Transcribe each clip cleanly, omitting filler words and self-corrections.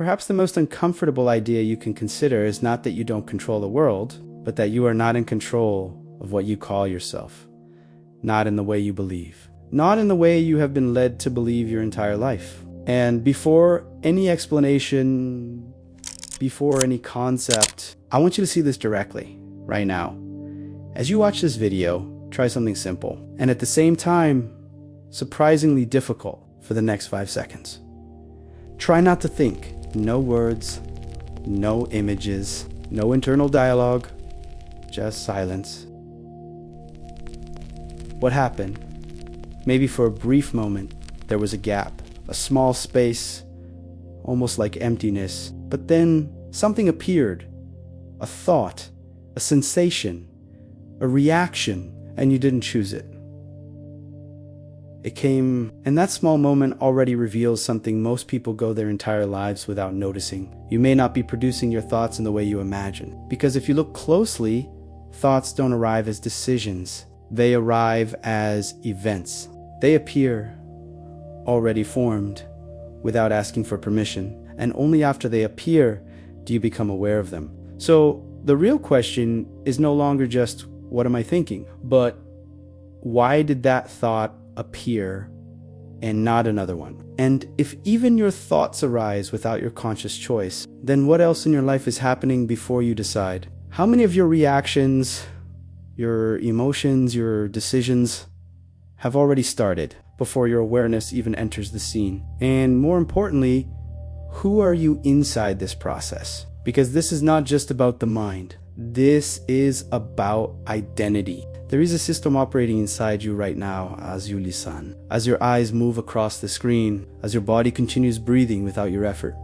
Perhaps the most uncomfortable idea you can consider is not that you don't control the world, but that you are not in control of what you call yourself. Not in the way you believe. Not in the way you have been led to believe your entire life. And before any explanation, before any concept, I want you to see this directly, right now. As you watch this video, try something simple, and at the same time, surprisingly difficult for the next 5 seconds. Try not to think. No words, no images, no internal dialogue, just silence. What happened? Maybe for a brief moment, there was a gap, a small space, almost like emptiness. But then something appeared, a thought, a sensation, a reaction, and you didn't choose it. It came, and that small moment already reveals something most people go their entire lives without noticing. You may not be producing your thoughts in the way you imagine. Because if you look closely, thoughts don't arrive as decisions. They arrive as events. They appear already formed without asking for permission. And only after they appear do you become aware of them. So the real question is no longer just, what am I thinking? But why did that thought appear and not another one? And if even your thoughts arise without your conscious choice, then what else in your life is happening before you decide? How many of your reactions, your emotions, your decisions have already started before your awareness even enters the scene? And more importantly, who are you inside this process? Because this is not just about the mind. This is about identity. There is a system operating inside you right now, as you listen, as your eyes move across the screen, as your body continues breathing without your effort.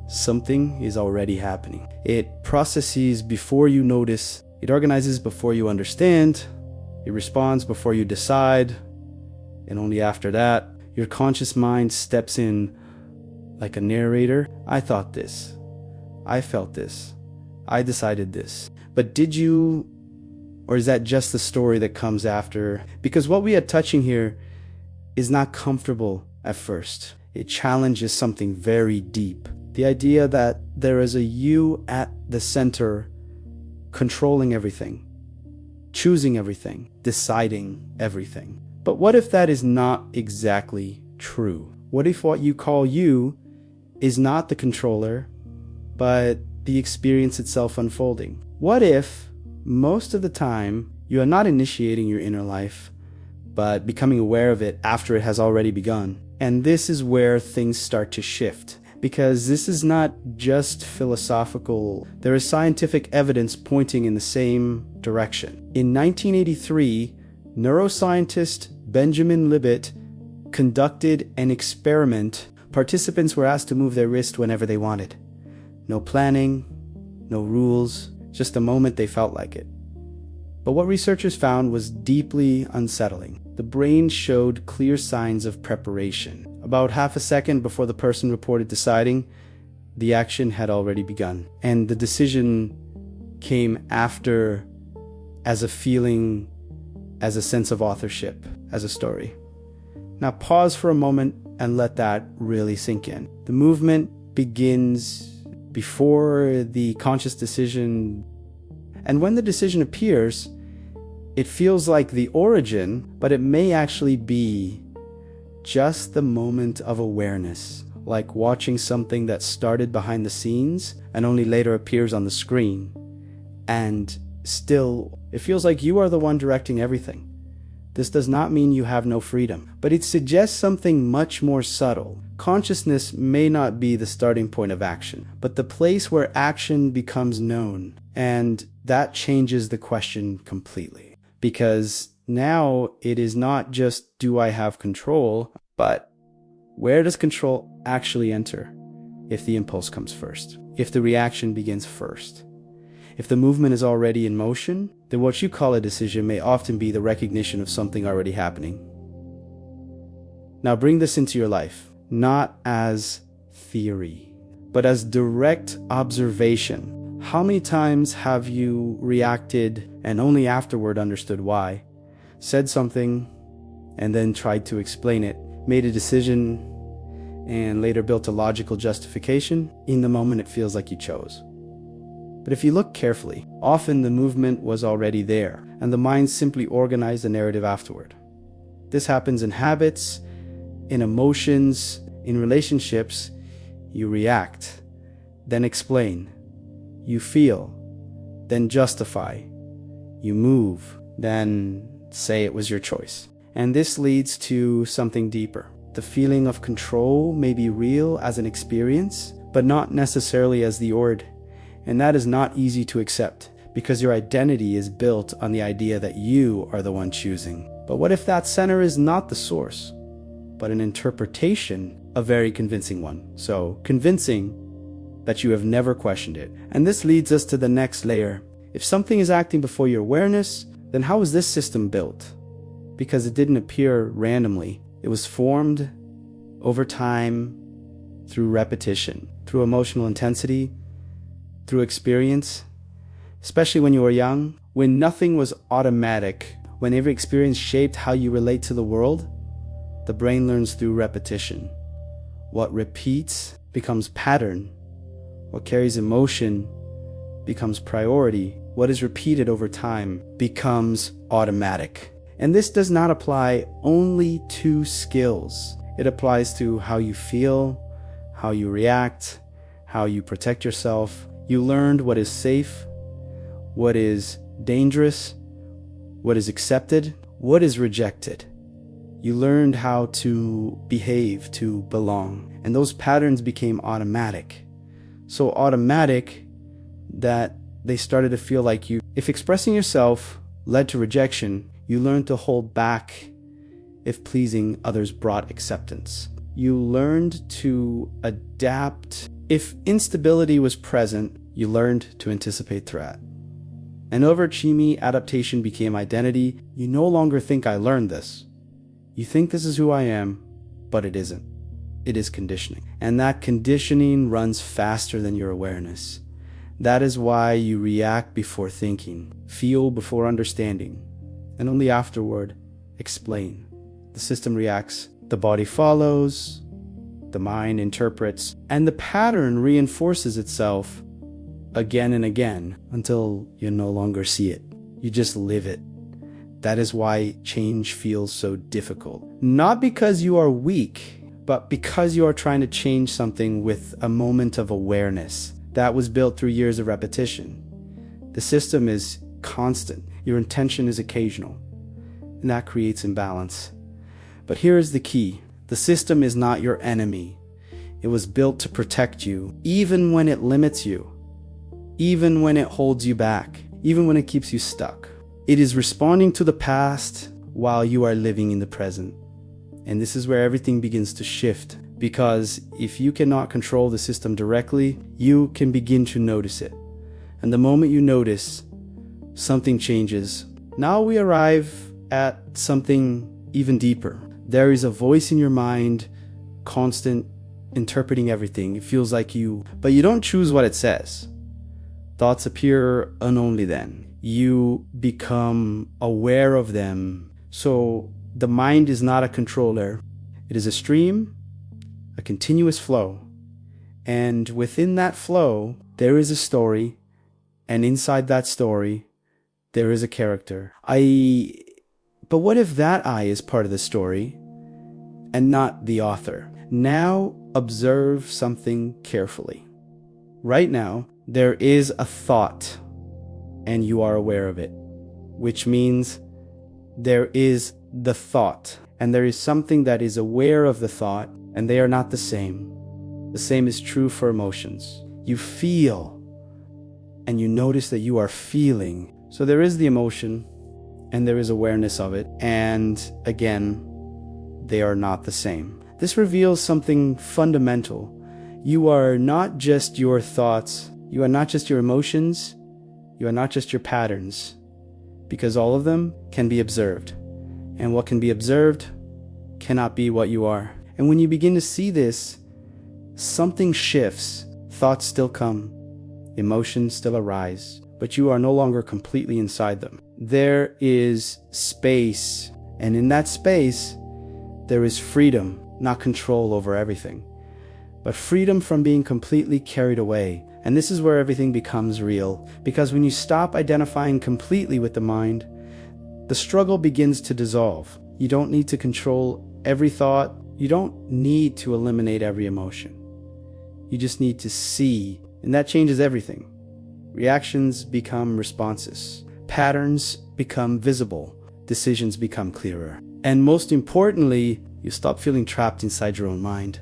Something is already happening. It processes before you notice. It organizes before you understand. It responds before you decide. And only after that, your conscious mind steps in like a narrator. I thought this. I felt this. I decided this. But did you? Or is that just the story that comes after? Because what we are touching here is not comfortable at first. It challenges something very deep. The idea that there is a you at the center, controlling everything, choosing everything, deciding everything. But what if that is not exactly true? What if what you call you is not the controller, but the experience itself unfolding? What if most of the time you are not initiating your inner life, but becoming aware of it after it has already begun? And this is where things start to shift, because this is not just philosophical. There is scientific evidence pointing in the same direction. In 1983, neuroscientist Benjamin Libet conducted an experiment. Participants were asked to move their wrist whenever they wanted. No planning, no rules, just the moment they felt like it. But what researchers found was deeply unsettling. The brain showed clear signs of preparation. About half a second before the person reported deciding, the action had already begun. And the decision came after as a feeling, as a sense of authorship, as a story. Now pause for a moment and let that really sink in. The movement begins before the conscious decision. And when the decision appears, it feels like the origin, but it may actually be just the moment of awareness, like watching something that started behind the scenes and only later appears on the screen. And still, it feels like you are the one directing everything. This does not mean you have no freedom, but it suggests something much more subtle. Consciousness may not be the starting point of action, but the place where action becomes known. And that changes the question completely. Because now it is not just, do I have control, but where does control actually enter if the impulse comes first? If the reaction begins first? If the movement is already in motion, then what you call a decision may often be the recognition of something already happening. Now bring this into your life, not as theory, but as direct observation. How many times have you reacted and only afterward understood why? Said something and then tried to explain it, made a decision and later built a logical justification, in the moment it feels like you chose. But if you look carefully, often the movement was already there, and the mind simply organized the narrative afterward. This happens in habits, in emotions, in relationships. You react, then explain. You feel, then justify. You move, then say it was your choice. And this leads to something deeper. The feeling of control may be real as an experience, but not necessarily as the ord. And that is not easy to accept, because your identity is built on the idea that you are the one choosing. But what if that center is not the source, but an interpretation, a very convincing one? So convincing that you have never questioned it. And this leads us to the next layer. If something is acting before your awareness, then how is this system built? Because it didn't appear randomly. It was formed over time, through repetition, through emotional intensity, through experience, especially when you were young, when nothing was automatic, when every experience shaped how you relate to the world. The brain learns through repetition. What repeats becomes pattern. What carries emotion becomes priority. What is repeated over time becomes automatic. And this does not apply only to skills. It applies to how you feel, how you react, how you protect yourself. You learned what is safe, what is dangerous, what is accepted, what is rejected. You learned how to behave, to belong. And those patterns became automatic. So automatic that they started to feel like you. If expressing yourself led to rejection, you learned to hold back if pleasing others brought acceptance. You learned to adapt. If instability was present, you learned to anticipate threat. And over Chimi, adaptation became identity. You no longer think I learned this. You think this is who I am, but it isn't. It is conditioning. And that conditioning runs faster than your awareness. That is why you react before thinking, feel before understanding, and only afterward explain. The system reacts, the body follows, the mind interprets, and the pattern reinforces itself again and again until you no longer see it. You just live it. That is why change feels so difficult. Not because you are weak, but because you are trying to change something with a moment of awareness that was built through years of repetition. The system is constant. Your intention is occasional, and that creates imbalance. But here is the key. The system is not your enemy. It was built to protect you, even when it limits you, even when it holds you back, even when it keeps you stuck. It is responding to the past while you are living in the present. And this is where everything begins to shift, because if you cannot control the system directly, you can begin to notice it. And the moment you notice, something changes. Now we arrive at something even deeper. There is a voice in your mind, constant, interpreting everything. It feels like you, but you don't choose what it says. Thoughts appear and only then. You become aware of them. So the mind is not a controller. It is a stream, a continuous flow. And within that flow, there is a story. And inside that story, there is a character. But what if that I is part of the story and not the author? Now observe something carefully. Right now, there is a thought and you are aware of it, which means there is the thought and there is something that is aware of the thought, and they are not the same. The same is true for emotions. You feel and you notice that you are feeling. So there is the emotion and there is awareness of it. And again, they are not the same. This reveals something fundamental. You are not just your thoughts. You are not just your emotions. You are not just your patterns, because all of them can be observed. And what can be observed cannot be what you are. And when you begin to see this, something shifts. Thoughts still come. Emotions still arise. But you are no longer completely inside them. There is space. And in that space, there is freedom, not control over everything. but freedom from being completely carried away. And this is where everything becomes real, because when you stop identifying completely with the mind, the struggle begins to dissolve. You don't need to control every thought. You don't need to eliminate every emotion. You just need to see, and that changes everything. Reactions become responses. Patterns become visible. Decisions become clearer. And most importantly, you stop feeling trapped inside your own mind,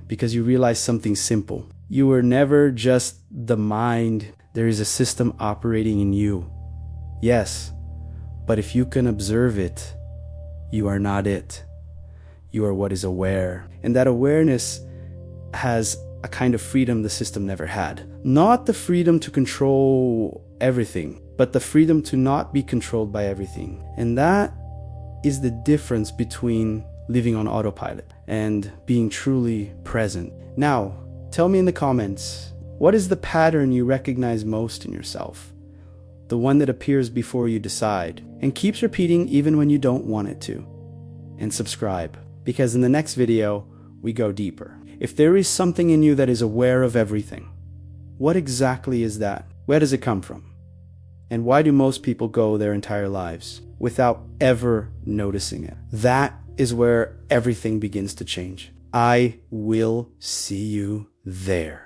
because you realize something simple. You were never just the mind. There is a system operating in you. Yes, but if you can observe it, you are not it. You are what is aware. And that awareness has a kind of freedom the system never had. Not the freedom to control everything, but the freedom to not be controlled by everything. And that is the difference between living on autopilot and being truly present. Now, tell me in the comments, what is the pattern you recognize most in yourself? The one that appears before you decide and keeps repeating even when you don't want it to. And subscribe, because in the next video, we go deeper. If there is something in you that is aware of everything, what exactly is that? Where does it come from? And why do most people go their entire lives without ever noticing it? That is where everything begins to change. I will see you there.